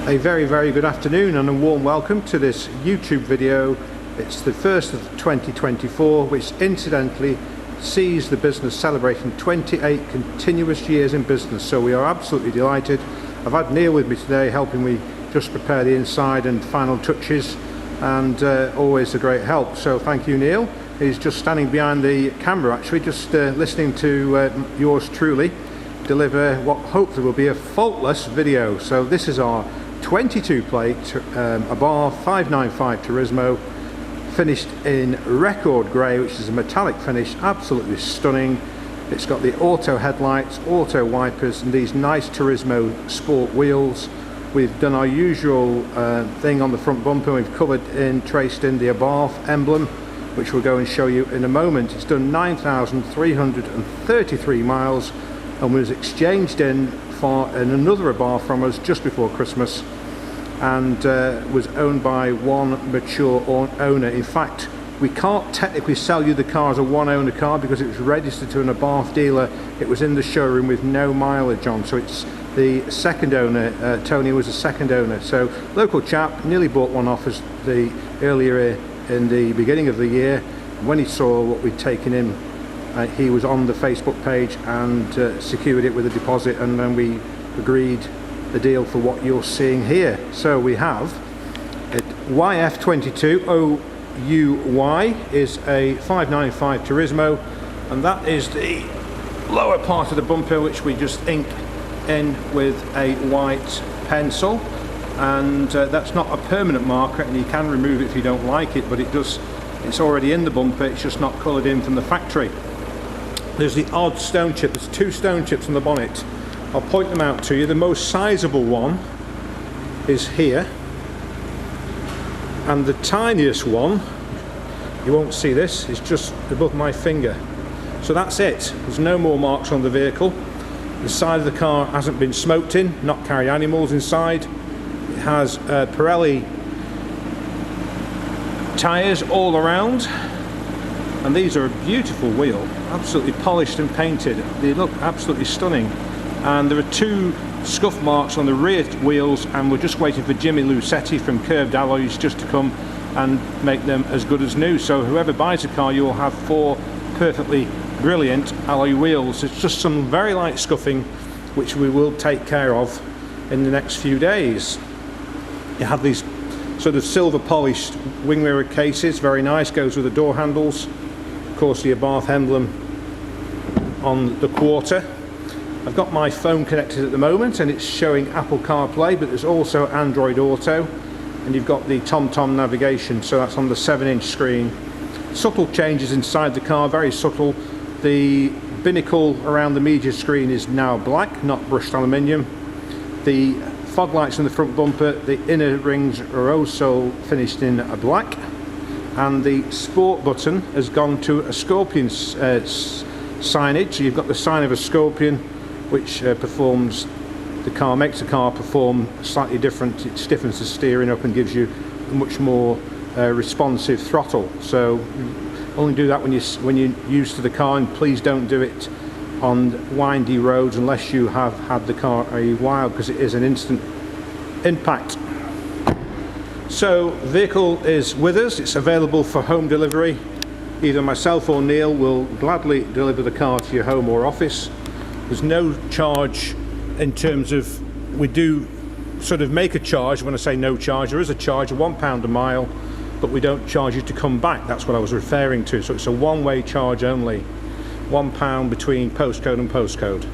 A very good afternoon and a warm welcome to this YouTube video. It's the first of 2024, which incidentally sees the business celebrating 28 continuous years in business, so we are absolutely delighted. I've had Neil with me today helping me just prepare the inside and final touches, and always a great help, so thank you, Neil. He's just standing behind the camera actually, just listening to yours truly deliver what hopefully will be a faultless video. So this is our 22 plate Abarth 595 Turismo, finished in record grey, which is a metallic finish, absolutely stunning. It's got the auto headlights, auto wipers, and these nice Turismo sport wheels. We've done our usual thing on the front bumper. We've traced in the Abarth emblem, which we'll go and show you in a moment. It's done 9,333 miles and was exchanged in for another Abarth from us just before Christmas, and was owned by one mature owner. In fact, we can't technically sell you the car as a one owner car because it was registered to an Abarth dealer. It was in the showroom with no mileage on, so it's the second owner. Tony was the second owner, so local chap, nearly bought one off us earlier in the beginning of the year. When he saw what we'd taken in, he was on the Facebook page and secured it with a deposit, and then we agreed the deal for what you're seeing here. So we have it YF22OUY is a 595 Turismo, and that is the lower part of the bumper, which we just inked in with a white pencil, and that's not a permanent marker, and you can remove it if you don't like it, but it's already in the bumper, it's just not coloured in from the factory. There's the odd stone chip. There's two stone chips on the bonnet. I'll point them out to you. The most sizable one is here, and the tiniest one, you won't see this, is just above my finger. So that's it. There's no more marks on the vehicle. The side of the car hasn't been smoked in, not carried animals inside. It has Pirelli tyres all around, and these are a beautiful wheel, absolutely polished and painted. They look absolutely stunning, and there are two scuff marks on the rear wheels, and we're just waiting for Jimmy Lucetti from Curved Alloys just to come and make them as good as new. So whoever buys a car, you will have four perfectly brilliant alloy wheels. It's just some very light scuffing, which we will take care of in the next few days. You have these sort of silver polished wing mirror cases, very nice, goes with the door handles. Of course, the Abarth emblem on the quarter. I've got my phone connected at the moment and it's showing Apple CarPlay, but there's also Android Auto, and you've got the TomTom navigation, so that's on the 7-inch screen. Subtle changes inside the car, very subtle. The binnacle around the media screen is now black, not brushed aluminium. The fog lights in the front bumper, the inner rings are also finished in black, and the sport button has gone to a scorpion signage. So you've got the sign of a scorpion, which makes the car perform slightly different. It stiffens the steering up and gives you a much more responsive throttle. So only do that when you're used to the car, and please don't do it on windy roads unless you have had the car a while, because it is an instant impact. So the vehicle is with us, it's available for home delivery. Either myself or Neil will gladly deliver the car to your home or office. There's no charge in terms of, we do sort of make a charge. When I say no charge, there is a charge of £1 a mile, but we don't charge you to come back. That's what I was referring to. So it's a one-way charge only, £1 between postcode and postcode,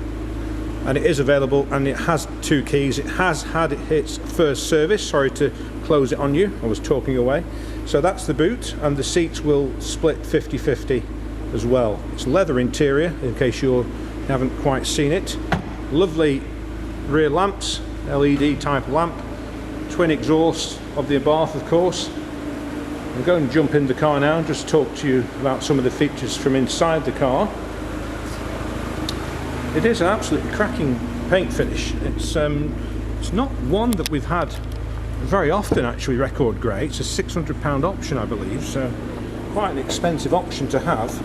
and it is available, and it has two keys. It has had its first service. Sorry to close it on you, I was talking away. So that's the boot, and the seats will split 50-50 as well. It's leather interior, in case you haven't quite seen it. Lovely rear lamps, LED type lamp, twin exhaust of the Abarth, of course. I'm going to jump in the car now and just talk to you about some of the features from inside the car. It is an absolutely cracking paint finish. It's not one that we've had very often, actually, record grey. It's a £600 option, I believe, so quite an expensive option to have.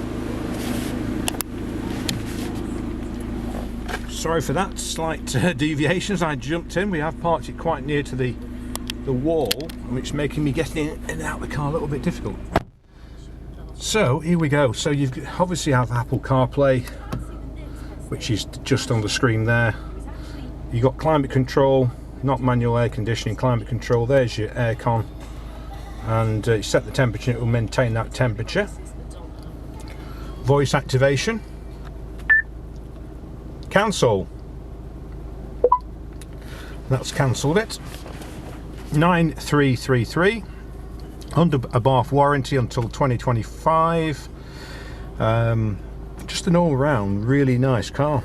Sorry for that slight deviation as I jumped in. We have parked it quite near to the wall, which is making me getting in and out of the car a little bit difficult. So here we go. So you obviously have Apple CarPlay, which is just on the screen there. You've got climate control, not manual air conditioning, climate control. There's your aircon, and you set the temperature, it will maintain that temperature. Voice activation. Cancel. That's cancelled it. 9333. Under Abarth warranty until 2025. Just an all-round really nice car.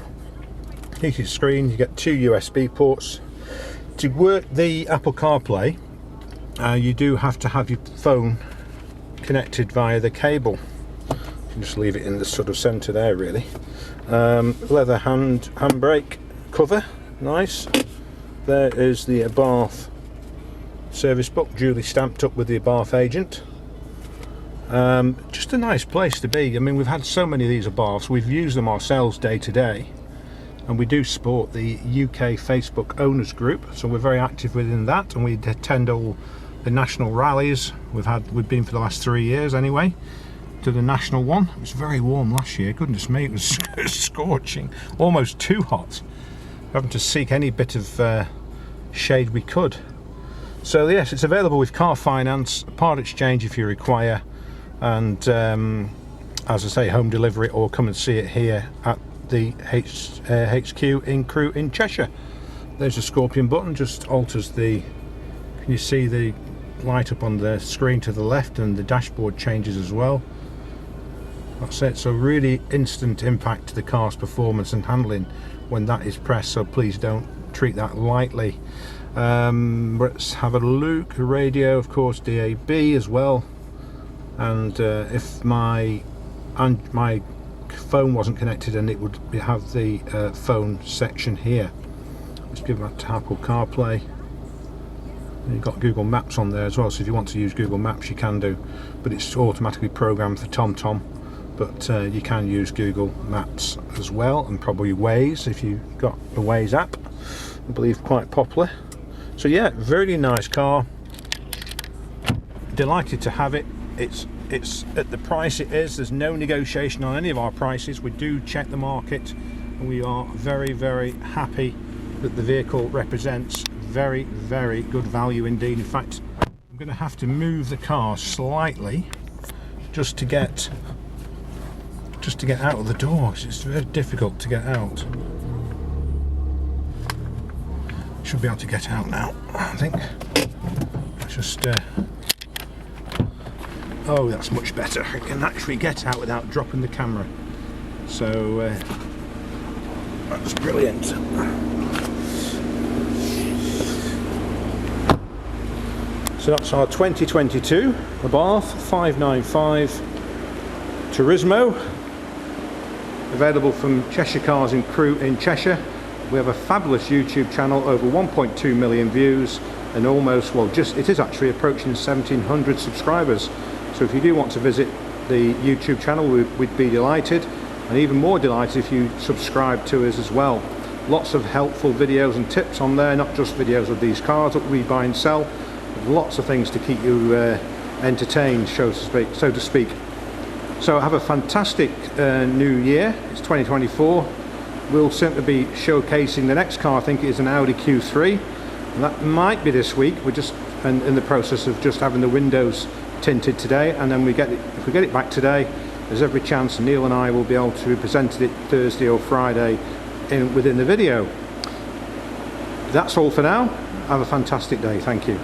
Heated screen. You get 2 USB ports. To work the Apple CarPlay, you do have to have your phone connected via the cable. You can just leave it in the sort of centre there, really. Leather handbrake cover, nice. There is the Abarth service book, duly stamped up with the Abarth agent. Just a nice place to be. I mean, we've had so many of these Abarths, we've used them ourselves day to day, and we do support the UK Facebook owners group, so we're very active within that, and we attend all the national rallies. We've been for the last 3 years anyway to the national one. It was very warm last year, goodness me, it was scorching, almost too hot, having to seek any bit of shade we could. So yes, it's available with car finance, part exchange if you require, and as I say, home delivery, or come and see it here at the HQ in Crewe in Cheshire. There's a scorpion button, just alters the, can you see the light up on the screen to the left, and the dashboard changes as well. That's it. So really instant impact to the car's performance and handling when that is pressed, so please don't treat that lightly. Let's have a look. Radio, of course, DAB as well, and if my phone wasn't connected, and it would have the phone section here. Let's give that to Apple CarPlay. You've got Google Maps on there as well, so if you want to use Google Maps you can do, but it's automatically programmed for TomTom. But you can use Google Maps as well, and probably Waze if you've got the Waze app, I believe quite popular. So yeah, very nice car. Delighted to have it. It's at the price it is. There's no negotiation on any of our prices. We do check the market, and we are very, very happy that the vehicle represents very, very good value indeed. In fact, I'm going to have to move the car slightly just to get out of the door. It's very difficult to get out. Should be able to get out now, I think. Just oh, that's much better. I can actually get out without dropping the camera, so that's brilliant. So that's our 2022 Abarth 595 Turismo, available from Cheshire Cars in Crewe in Cheshire. We have a fabulous YouTube channel, over 1.2 million views, and almost, well, it is actually approaching 1,700 subscribers. So if you do want to visit the YouTube channel, we'd be delighted, and even more delighted if you subscribe to us as well. Lots of helpful videos and tips on there, not just videos of these cars that we buy and sell, but lots of things to keep you entertained, so to speak. So have a fantastic new year. It's 2024. We'll simply be showcasing the next car. I think it is an Audi Q3, and that might be this week. We're just in the process of just having the windows tinted today, and then if we get it back today, there's every chance Neil and I will be able to present it Thursday or Friday within the video. That's all for now. Have a fantastic day. Thank you.